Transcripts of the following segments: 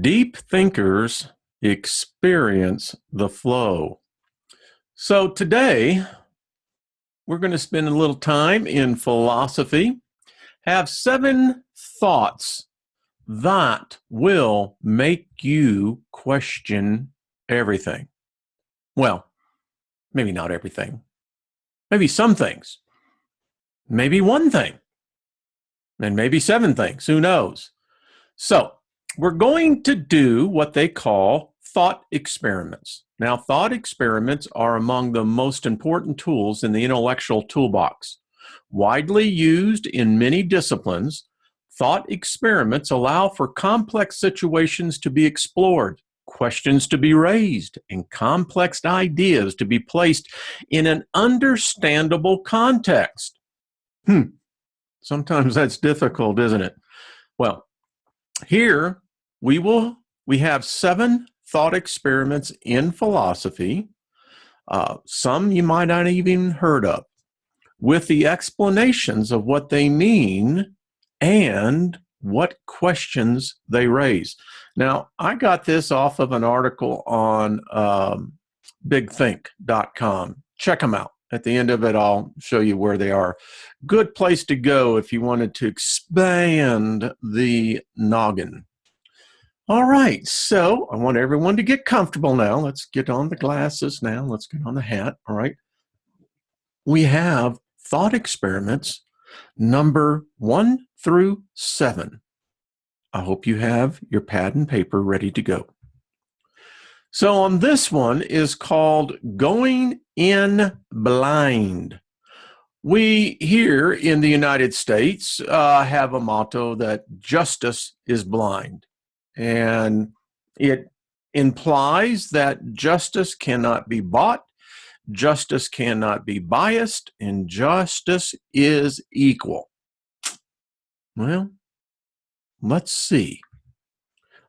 Deep thinkers experience the flow. So today, we're going to spend a little time in philosophy, have 7 thoughts that will make you question everything. Well, maybe not everything. Maybe some things. Maybe one thing. And maybe 7 things. Who knows? So, we're going to do what they call thought experiments. Now, thought experiments are among the most important tools in the intellectual toolbox. Widely used in many disciplines, thought experiments allow for complex situations to be explored, questions to be raised, and complex ideas to be placed in an understandable context. Sometimes that's difficult, isn't it? Well, here we have 7 thought experiments in philosophy, some you might not even heard of, with the explanations of what they mean and what questions they raise. Now, I got this off of an article on bigthink.com. Check them out. At the end of it, I'll show you where they are. Good place to go if you wanted to expand the noggin. All right, so I want everyone to get comfortable now. Let's get on the glasses now. Let's get on the hat. All right. We have thought experiments number 1 through 7. I hope you have your pad and paper ready to go. So on this one is called Going in Blind. We here in the United States have a motto that justice is blind. And it implies that justice cannot be bought, justice cannot be biased, and justice is equal. Well, let's see.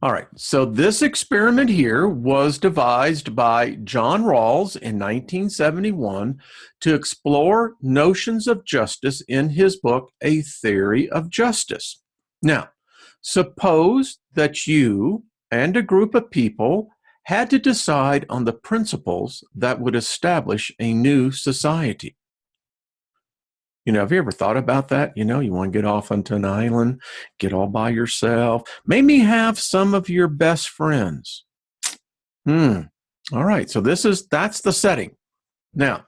All right, so this experiment here was devised by John Rawls in 1971 to explore notions of justice in his book, A Theory of Justice. Now, suppose that you and a group of people had to decide on the principles that would establish a new society. Have you ever thought about that? You want to get off onto an island, get all by yourself, maybe have some of your best friends. All right, so that's the setting. Now,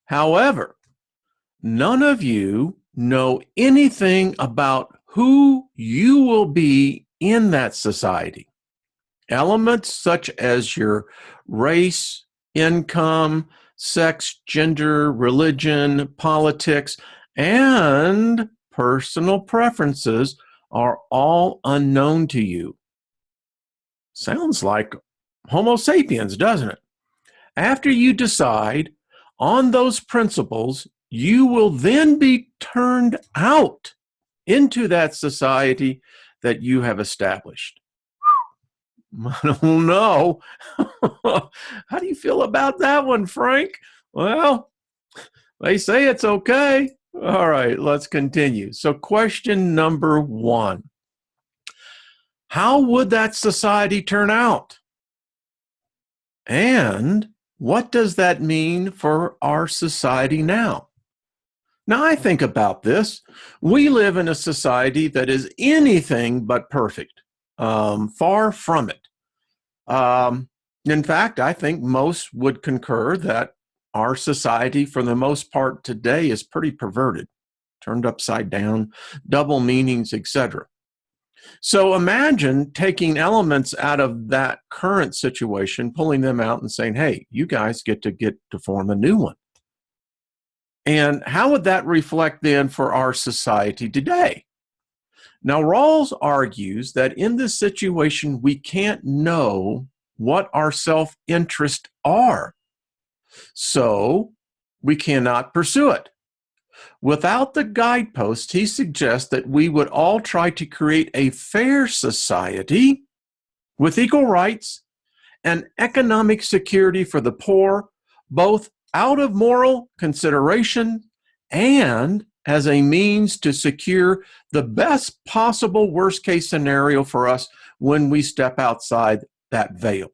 however, none of you know anything about who you will be in that society. Elements such as your race, income, sex, gender, religion, politics, and personal preferences are all unknown to you. Sounds like Homo sapiens, doesn't it? After you decide on those principles, you will then be turned out into that society that you have established. I don't know. How do you feel about that one, Frank? Well, they say it's okay. All right, let's continue. So question number 1. How would that society turn out? And what does that mean for our society now? Now, I think about this. We live in a society that is anything but perfect. Far from it. In fact, I think most would concur that our society, for the most part today, is pretty perverted, turned upside down, double meanings, etc. So imagine taking elements out of that current situation, pulling them out and saying, hey, you guys get to form a new one. And how would that reflect then for our society today? Now, Rawls argues that in this situation, we can't know what our self-interests are, so we cannot pursue it. Without the guideposts, he suggests that we would all try to create a fair society with equal rights and economic security for the poor, both out of moral consideration and as a means to secure the best possible worst case scenario for us when we step outside that veil.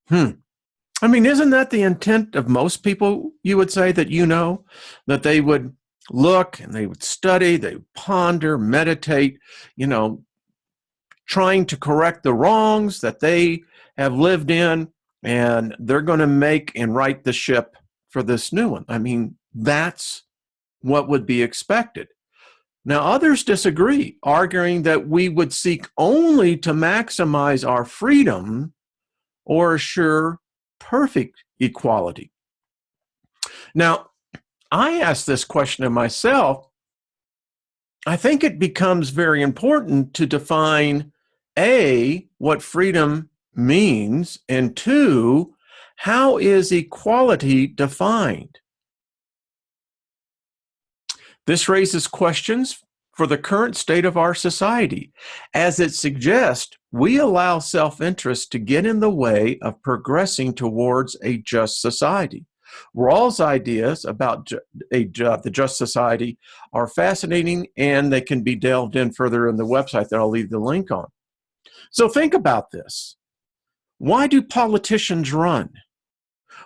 I mean, isn't that the intent of most people, you would say, that you know, that they would look and they would study, they would ponder, meditate, trying to correct the wrongs that they have lived in, and they're going to make and right the ship for this new one. I mean, that's what would be expected. Now, others disagree, arguing that we would seek only to maximize our freedom or assure perfect equality. Now, I ask this question of myself. I think it becomes very important to define A, what freedom means, and two, how is equality defined? This raises questions for the current state of our society, as it suggests we allow self-interest to get in the way of progressing towards a just society. Rawls' ideas about the just society are fascinating, and they can be delved in further in the website that I'll leave the link on. So think about this. Why do politicians run?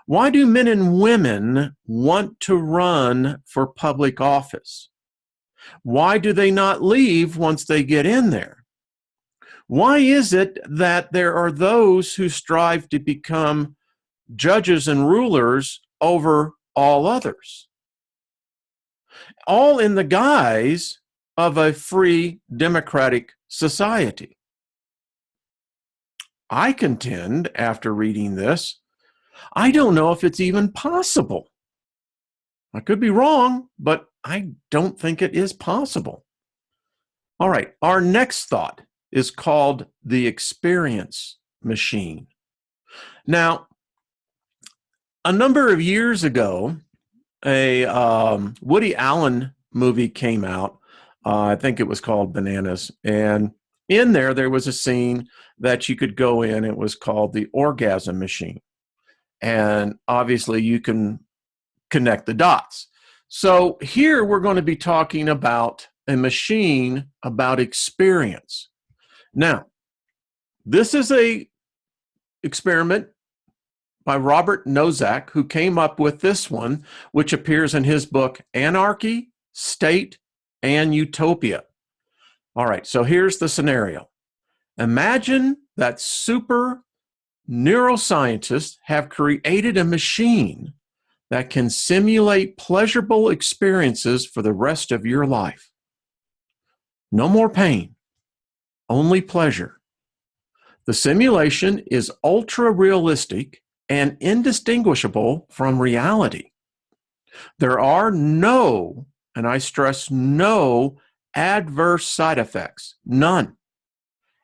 Why do men and women want to run for public office? Why do they not leave once they get in there? Why is it that there are those who strive to become judges and rulers over all others? All in the guise of a free democratic society. I contend, after reading this, I don't know if it's even possible. I could be wrong, but I don't think it is possible. All right, our next thought is called the experience machine. Now, a number of years ago, a Woody Allen movie came out. I think it was called Bananas. And in there was a scene that you could go in. It was called the orgasm machine. And obviously, you can connect the dots. So here we're going to be talking about a machine about experience. Now, this is a experiment by Robert Nozick, who came up with this one, which appears in his book, Anarchy, State, and Utopia. All right, so here's the scenario. Imagine that super neuroscientists have created a machine that can simulate pleasurable experiences for the rest of your life. No more pain, only pleasure. The simulation is ultra realistic and indistinguishable from reality. There are no, and I stress no, adverse side effects, none.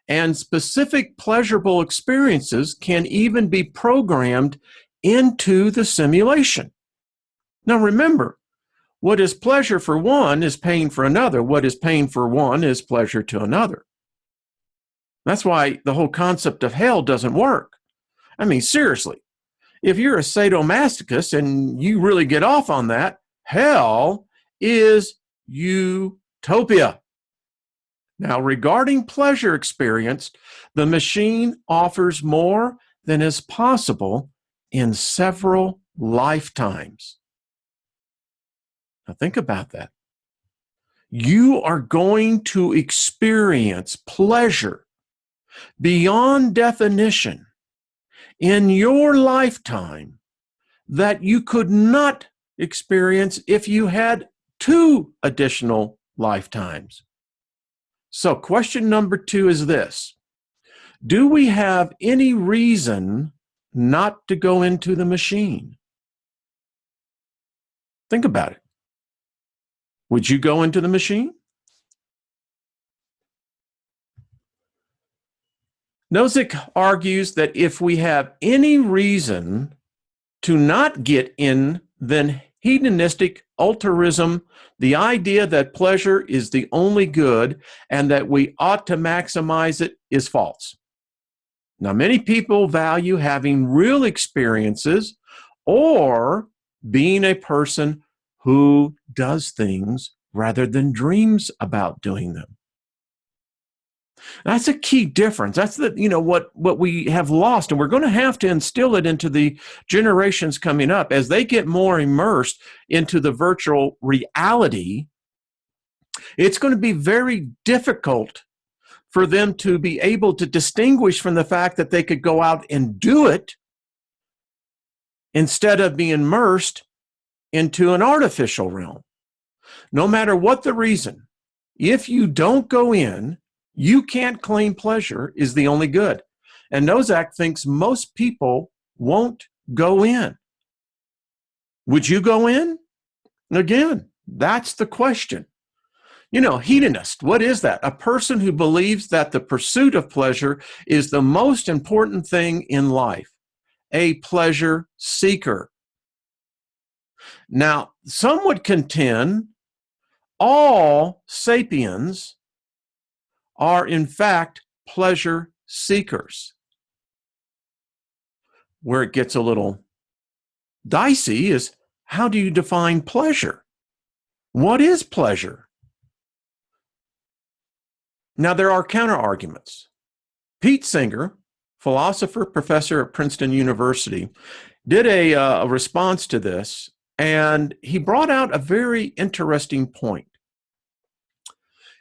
And specific pleasurable experiences can even be programmed into the simulation. Now remember, what is pleasure for one is pain for another. What is pain for one is pleasure to another. That's why the whole concept of hell doesn't work. I mean, seriously, if you're a sadomasochist and you really get off on that, hell is utopia. Now, regarding pleasure experience, the machine offers more than is possible in several lifetimes. Now, think about that. You are going to experience pleasure beyond definition in your lifetime that you could not experience if you had 2 additional lifetimes. So question number 2 is this. Do we have any reason not to go into the machine? Think about it. Would you go into the machine? Nozick argues that if we have any reason to not get in, then hedonistic altruism, the idea that pleasure is the only good and that we ought to maximize it, is false. Now, many people value having real experiences or being a person who does things rather than dreams about doing them. That's a key difference. That's what we have lost, and we're going to have to instill it into the generations coming up as they get more immersed into the virtual reality. It's going to be very difficult for them to be able to distinguish from the fact that they could go out and do it instead of being immersed into an artificial realm. No matter what the reason, if you don't go in, you can't claim pleasure is the only good. And Nozak thinks most people won't go in. Would you go in? Again, that's the question. Hedonist, what is that? A person who believes that the pursuit of pleasure is the most important thing in life. A pleasure seeker. Now, some would contend all sapiens are in fact pleasure seekers. Where it gets a little dicey is, how do you define pleasure? What is pleasure? Now, there are counter arguments. Pete Singer, philosopher, professor at Princeton University, did a response to this, and he brought out a very interesting point.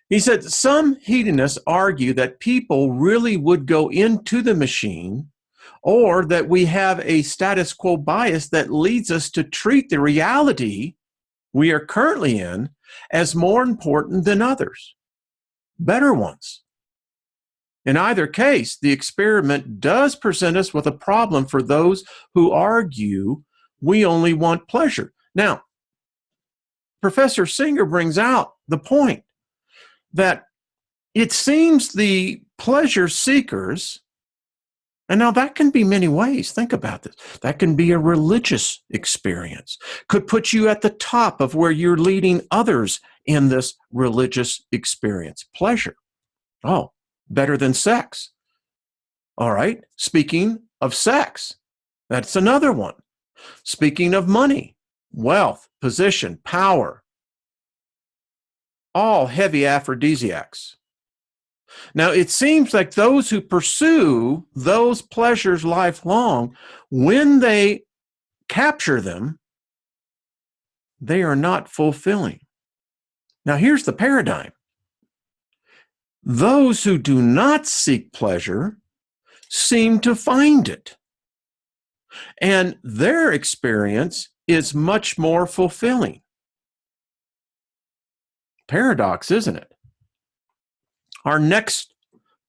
He said, some hedonists argue that people really would go into the machine, or that we have a status quo bias that leads us to treat the reality we are currently in as more important than others, better ones. In either case, the experiment does present us with a problem for those who argue we only want pleasure. Now, Professor Singer brings out the point that it seems the pleasure seekers, and now that can be many ways. Think about this. That can be a religious experience, could put you at the top of where you're leading others in this religious experience. Pleasure. Oh, better than sex. All right. Speaking of sex, that's another one. Speaking of money, wealth, position, power, all heavy aphrodisiacs. Now, it seems like those who pursue those pleasures lifelong, when they capture them, they are not fulfilling. Now, here's the paradigm. Those who do not seek pleasure seem to find it, and their experience is much more fulfilling. Paradox, isn't it? Our next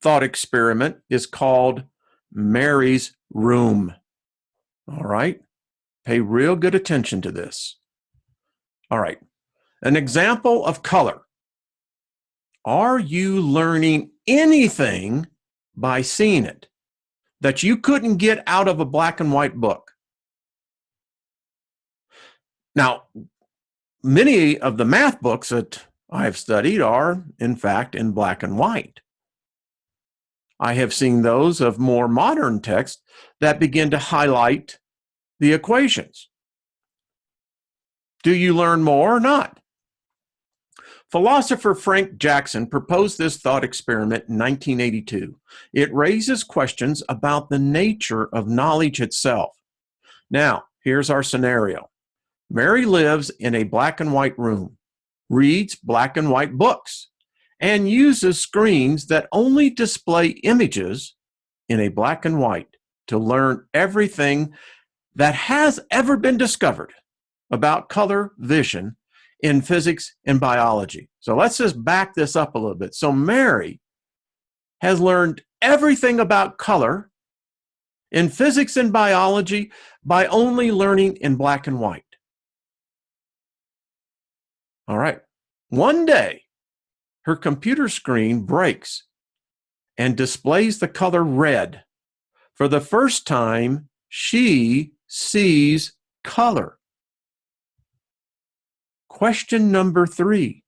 thought experiment is called Mary's Room. All right? Pay real good attention to this. All right. An example of color. Are you learning anything by seeing it that you couldn't get out of a black and white book? Now, many of the math books that I've studied are, in fact, in black and white. I have seen those of more modern texts that begin to highlight the equations. Do you learn more or not? Philosopher Frank Jackson proposed this thought experiment in 1982. It raises questions about the nature of knowledge itself. Now, here's our scenario. Mary lives in a black and white room, reads black and white books, and uses screens that only display images in a black and white to learn everything that has ever been discovered about color vision in physics and biology. So let's just back this up a little bit. So Mary has learned everything about color in physics and biology by only learning in black and white. All right. One day, her computer screen breaks and displays the color red. For the first time, she sees color. Question number 3.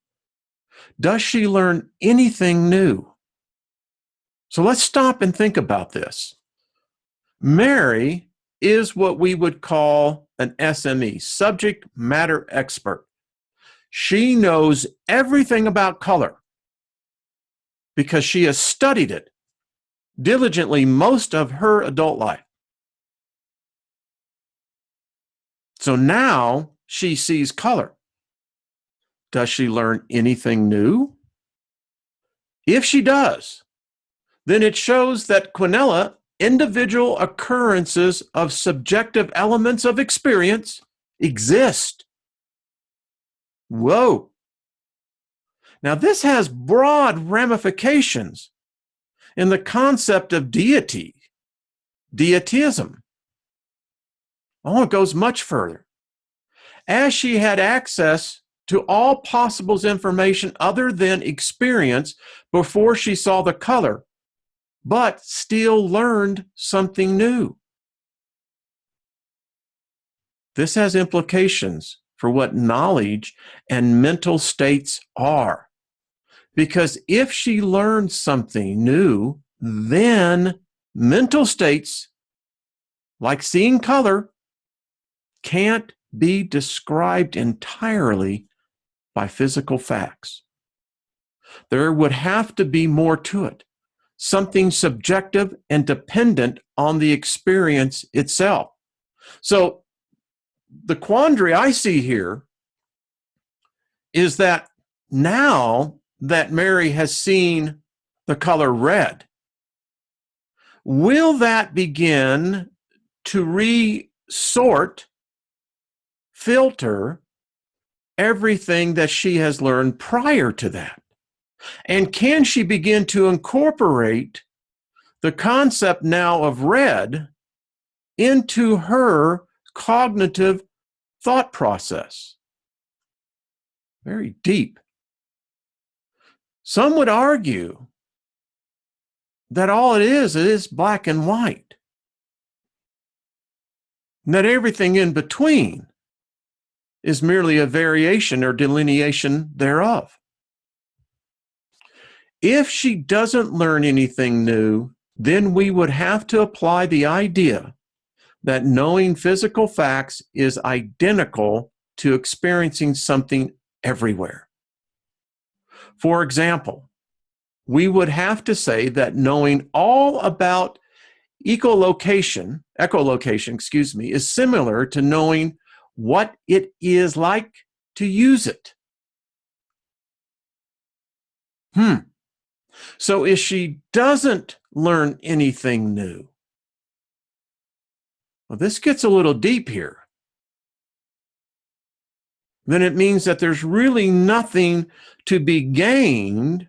Does she learn anything new? So let's stop and think about this. Mary is what we would call an SME, subject matter expert. She knows everything about color because she has studied it diligently most of her adult life. So now she sees color. Does she learn anything new? If she does, then it shows that Quinella, individual occurrences of subjective elements of experience exist. Whoa. Now, this has broad ramifications in the concept of deity, deityism. Oh, it goes much further. As she had access to all possible information other than experience before she saw the color, but still learned something new. This has implications for what knowledge and mental states are. Because if she learns something new, then mental states, like seeing color, can't be described entirely by physical facts. There would have to be more to it, something subjective and dependent on the experience itself. So the quandary I see here is that now that Mary has seen the color red, will that begin to resort, filter everything that she has learned prior to that? And can she begin to incorporate the concept now of red into her cognitive thought process? Very deep. Some would argue that all it is black and white, and that everything in between is merely a variation or delineation thereof. If she doesn't learn anything new, then we would have to apply the idea that knowing physical facts is identical to experiencing something everywhere. For example, we would have to say that knowing all about echolocation, is similar to knowing what it is like to use it. So if she doesn't learn anything new, well, this gets a little deep here. Then it means that there's really nothing to be gained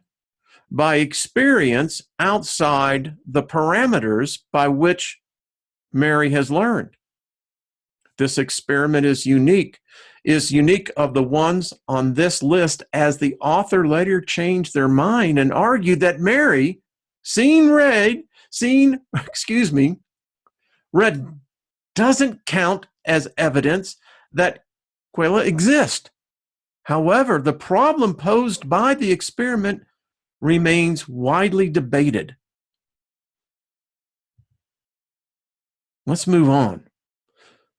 by experience outside the parameters by which Mary has learned. This experiment is unique of the ones on this list, as the author later changed their mind and argued that Mary, red doesn't count as evidence that quella exist. However, the problem posed by the experiment remains widely debated. Let's move on.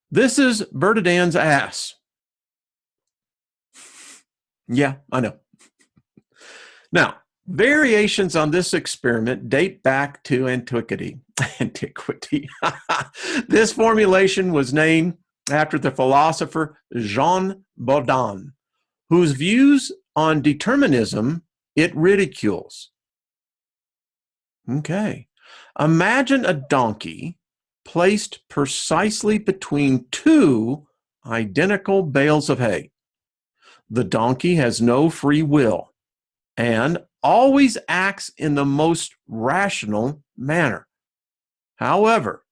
This is Buridan's ass. Yeah, I know. Now, variations on this experiment date back to antiquity. This formulation was named after the philosopher Jean Buridan, whose views on determinism it ridicules. Okay. Imagine a donkey placed precisely between two identical bales of hay. The donkey has no free will and always acts in the most rational manner. However,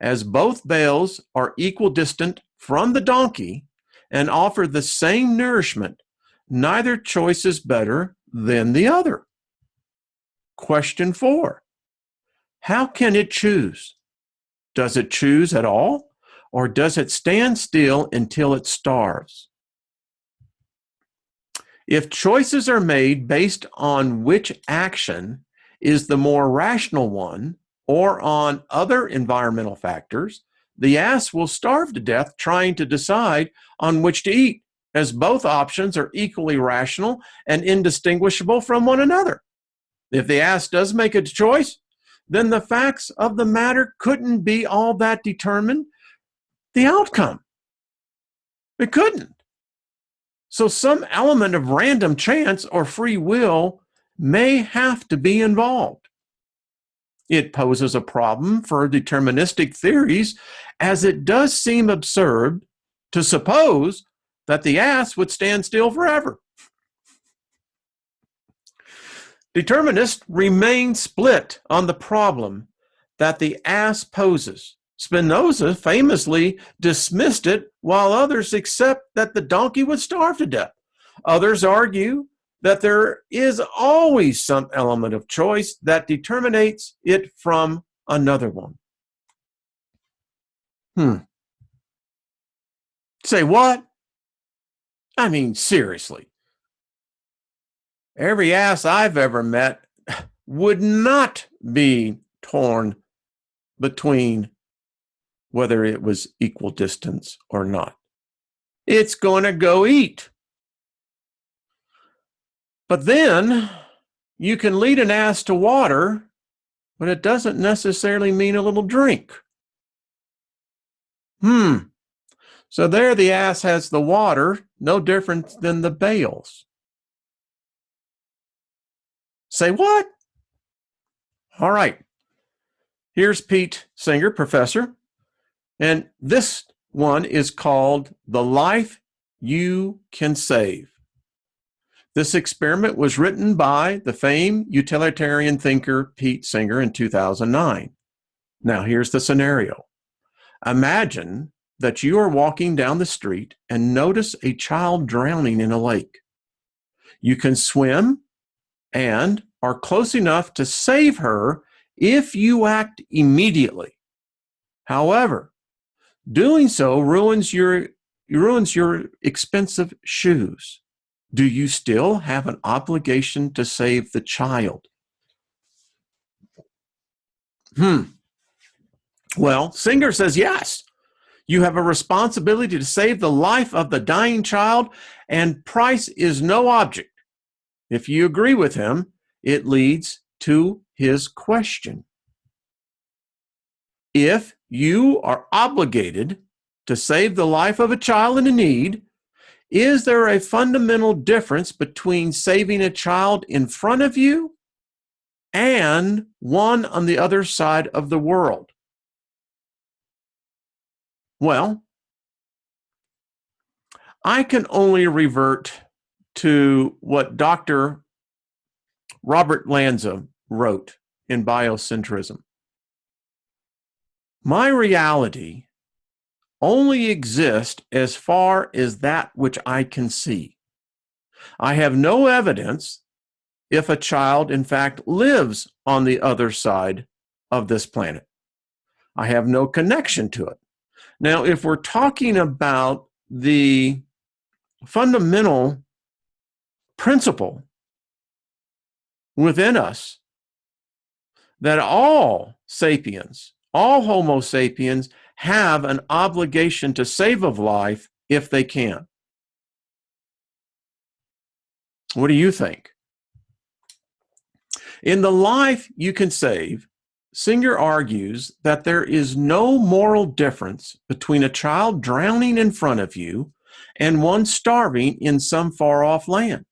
as both bales are equidistant from the donkey and offer the same nourishment, neither choice is better than the other. Question 4. How can it choose? Does it choose at all, or does it stand still until it starves? If choices are made based on which action is the more rational one, or on other environmental factors, the ass will starve to death trying to decide on which to eat. as both options are equally rational and indistinguishable from one another. If the ass does make a choice, then the facts of the matter couldn't be all that determine the outcome. It couldn't. So some element of random chance or free will may have to be involved. It poses a problem for deterministic theories, as it does seem absurd to suppose that the ass would stand still forever. Determinists remain split on the problem that the ass poses. Spinoza famously dismissed it, while others accept that the donkey would starve to death. Others argue that there is always some element of choice that determinates it from another one. Say what? I mean, seriously. Every ass I've ever met would not be torn between whether it was equal distance or not. It's going to go eat. But then you can lead an ass to water, but it doesn't necessarily mean a little drink. So there the ass has the water, no different than the bales. Say what? All right. Here's Pete Singer, professor, and this one is called The Life You Can Save. This experiment was written by the famed utilitarian thinker Pete Singer in 2009. Now, here's the scenario. Imagine that you are walking down the street and notice a child drowning in a lake. You can swim and are close enough to save her if you act immediately. However, doing so ruins your expensive shoes. Do you still have an obligation to save the child? Well, Singer says yes. You have a responsibility to save the life of the dying child, and price is no object. If you agree with him, it leads to his question. If you are obligated to save the life of a child in need, is there a fundamental difference between saving a child in front of you and one on the other side of the world? Well, I can only revert to what Dr. Robert Lanza wrote in Biocentrism. My reality only exists as far as that which I can see. I have no evidence if a child, in fact, lives on the other side of this planet. I have no connection to it. Now, if we're talking about the fundamental principle within us that all sapiens, all Homo sapiens, have an obligation to save a life if they can. What do you think? In The Life You Can Save, Singer argues that there is no moral difference between a child drowning in front of you and one starving in some far-off land.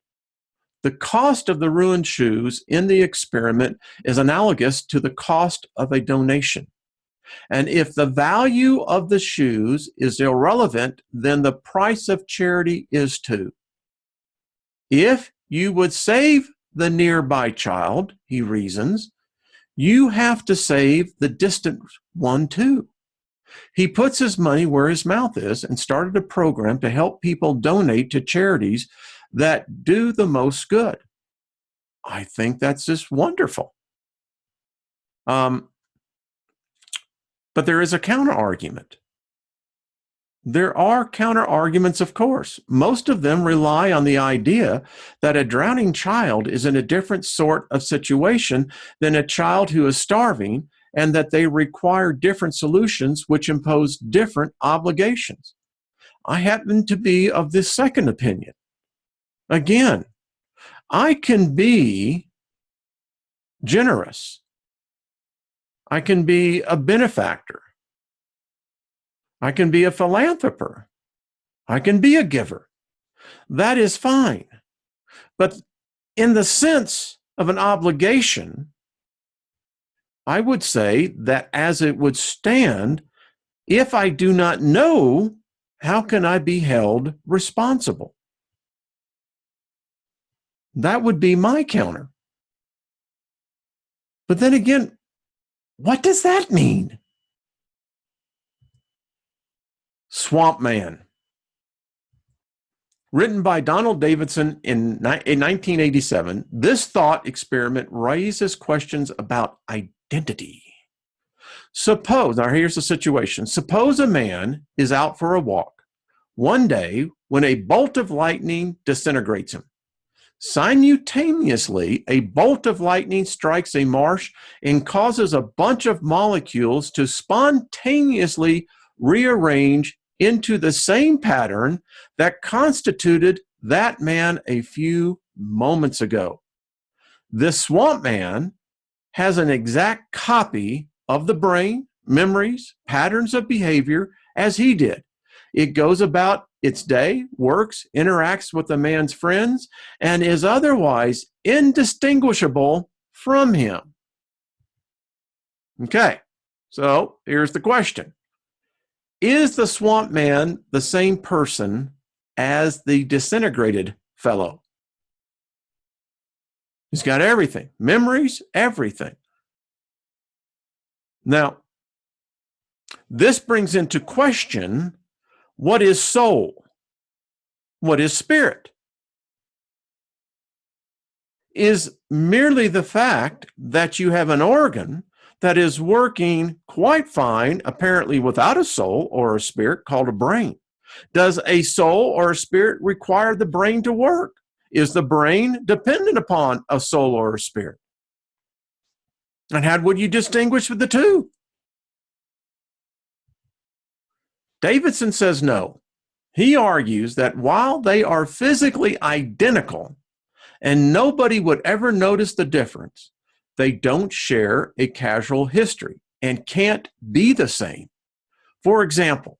The cost of the ruined shoes in the experiment is analogous to the cost of a donation. And if the value of the shoes is irrelevant, then the price of charity is too. If you would save the nearby child, he reasons, you have to save the distant one too. He puts his money where his mouth is and started a program to help people donate to charities that do the most good. I think that's just wonderful. But there is a counter argument. There are counter arguments, of course. Most of them rely on the idea that a drowning child is in a different sort of situation than a child who is starving, and that they require different solutions which impose different obligations. I happen to be of this second opinion. Again, I can be generous. I can be a benefactor. I can be a philanthropist. I can be a giver. That is fine. But in the sense of an obligation, I would say that as it would stand, if I do not know, how can I be held responsible? That would be my counter. But then again, what does that mean? Swamp Man. Written by Donald Davidson in 1987, this thought experiment raises questions about identity. Now here's the situation. Suppose a man is out for a walk one day when a bolt of lightning disintegrates him. Simultaneously, a bolt of lightning strikes a marsh and causes a bunch of molecules to spontaneously rearrange into the same pattern that constituted that man a few moments ago. This swamp man has an exact copy of the brain, memories, patterns of behavior as he did. It goes about its day, works, interacts with the man's friends, and is otherwise indistinguishable from him. Okay, so here's the question. Is the swamp man the same person as the disintegrated fellow? He's got everything, memories, everything. Now, this brings into question, what is soul? What is spirit? Is merely the fact that you have an organ that is working quite fine, apparently without a soul or a spirit, called a brain. Does a soul or a spirit require the brain to work? Is the brain dependent upon a soul or a spirit? And how would you distinguish the two? Davidson says no. He argues that while they are physically identical and nobody would ever notice the difference, they don't share a causal history and can't be the same. For example,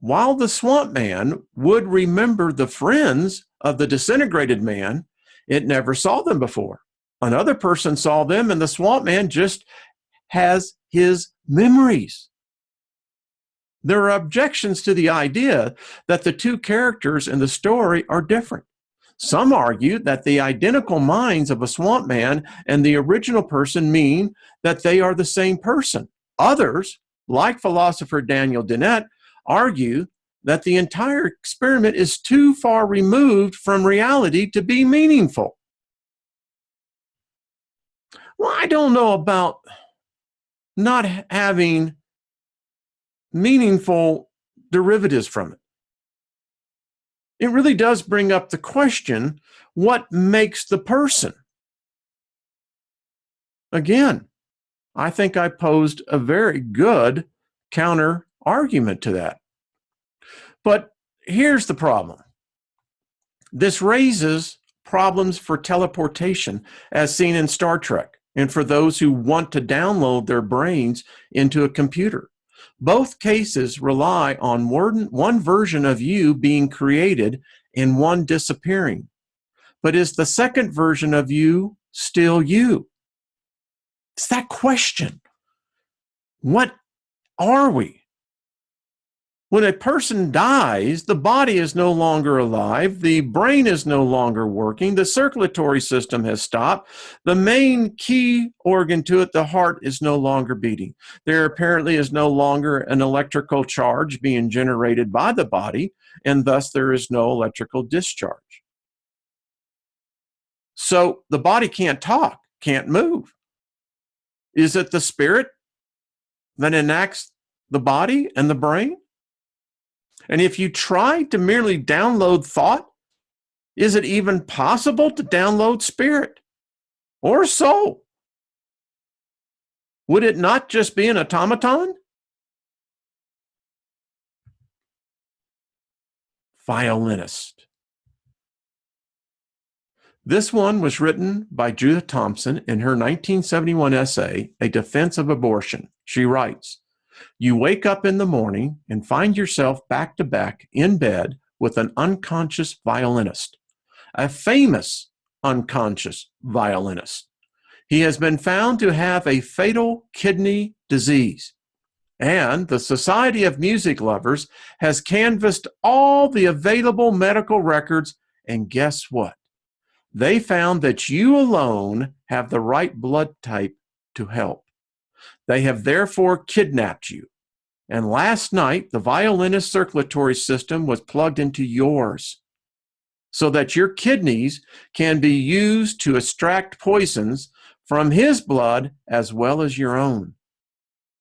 while the swamp man would remember the friends of the disintegrated man, it never saw them before. Another person saw them, and the swamp man just has his memories. There are objections to the idea that the two characters in the story are different. Some argue that the identical minds of a swamp man and the original person mean that they are the same person. Others, like philosopher Daniel Dennett, argue that the entire experiment is too far removed from reality to be meaningful. Well, I don't know about not having meaningful derivatives from it. It really does bring up the question, what makes the person? Again, I think I posed a very good counter argument to that. But here's the problem. This raises problems for teleportation as seen in Star Trek and for those who want to download their brains into a computer. Both cases rely on one version of you being created and one disappearing. But is the second version of you still you? It's that question. What are we? When a person dies, the body is no longer alive, the brain is no longer working, the circulatory system has stopped, the main key organ to it, the heart, is no longer beating. There apparently is no longer an electrical charge being generated by the body, and thus there is no electrical discharge. So the body can't talk, can't move. Is it the spirit that enacts the body and the brain? And if you try to merely download thought, is it even possible to download spirit or soul? Would it not just be an automaton? violinist. This one was written by Judith Thompson in her 1971 essay, A Defense of Abortion. She writes, "You wake up in the morning and find yourself back to back in bed with an unconscious violinist, a famous unconscious violinist. He has been found to have a fatal kidney disease. And the Society of Music Lovers has canvassed all the available medical records, and guess what? They found that you alone have the right blood type to help. They have therefore kidnapped you. And last night, the violinist circulatory system was plugged into yours so that your kidneys can be used to extract poisons from his blood as well as your own.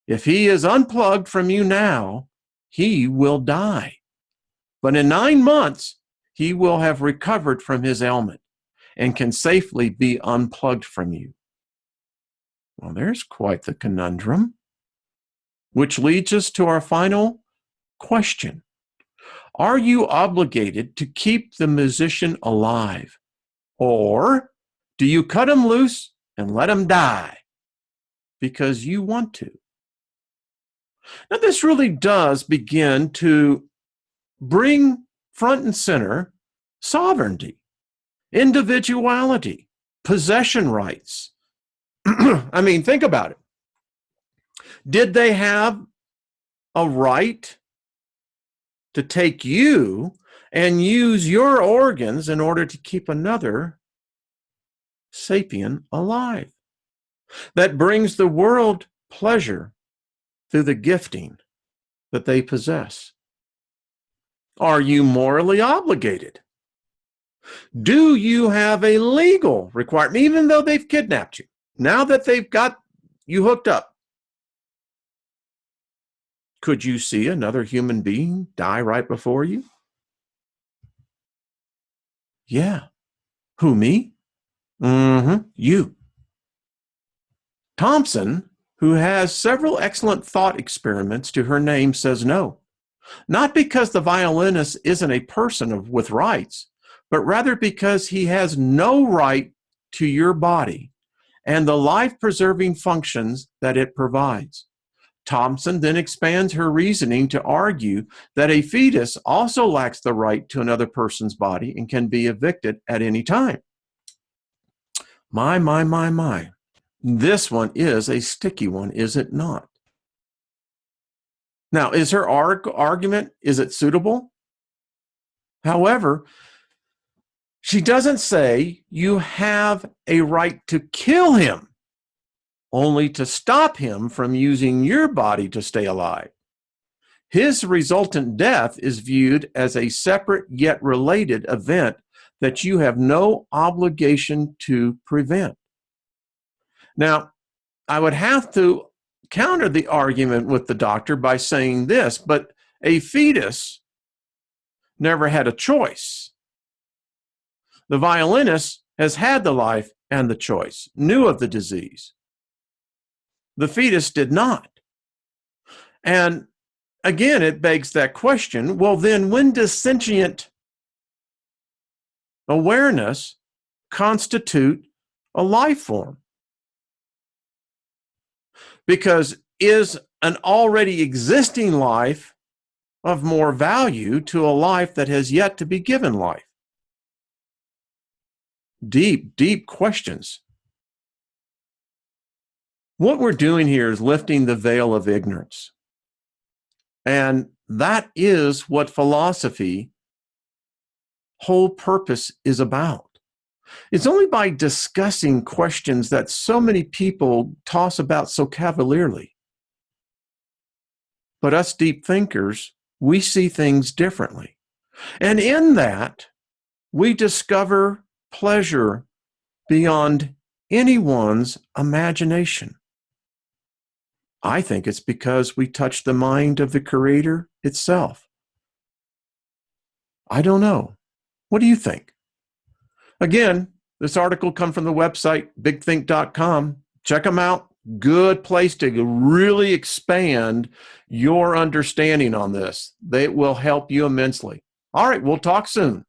If he is unplugged from you now, he will die. But in 9 months, he will have recovered from his ailment and can safely be unplugged from you." Well, there's quite the conundrum, which leads us to our final question. Are you obligated to keep the musician alive? Or do you cut him loose and let him die because you want to? Now, this really does begin to bring front and center sovereignty, individuality, possession rights. I mean, think about it. Did they have a right to take you and use your organs in order to keep another sapien alive that brings the world pleasure through the gifting that they possess? Are you morally obligated? Do you have a legal requirement, even though they've kidnapped you? Now that they've got you hooked up, could you see another human being die right before you? Yeah. Who, me? You. Thompson, who has several excellent thought experiments to her name, says no. Not because the violinist isn't a person with rights, but rather because he has no right to your body and the life-preserving functions that it provides. Thompson then expands her reasoning to argue that a fetus also lacks the right to another person's body and can be evicted at any time. My. This one is a sticky one, is it not? Now, is her argument, is it suitable? However, she doesn't say you have a right to kill him, only to stop him from using your body to stay alive. His resultant death is viewed as a separate yet related event that you have no obligation to prevent. Now, I would have to counter the argument with the doctor by saying this, but a fetus never had a choice. The violinist has had the life and the choice, knew of the disease. The fetus did not. And again, it begs that question, well, then when does sentient awareness constitute a life form? Because is an already existing life of more value to a life that has yet to be given life? Deep, deep questions. What we're doing here is lifting the veil of ignorance. And that is what philosophy whole purpose is about. It's only by discussing questions that so many people toss about so cavalierly. But us deep thinkers, we see things differently. And in that, we discover pleasure beyond anyone's imagination. I think it's because we touch the mind of the Creator itself. I don't know. What do you think? Again, this article comes from the website, bigthink.com. Check them out. Good place to really expand your understanding on this. They will help you immensely. All right, we'll talk soon.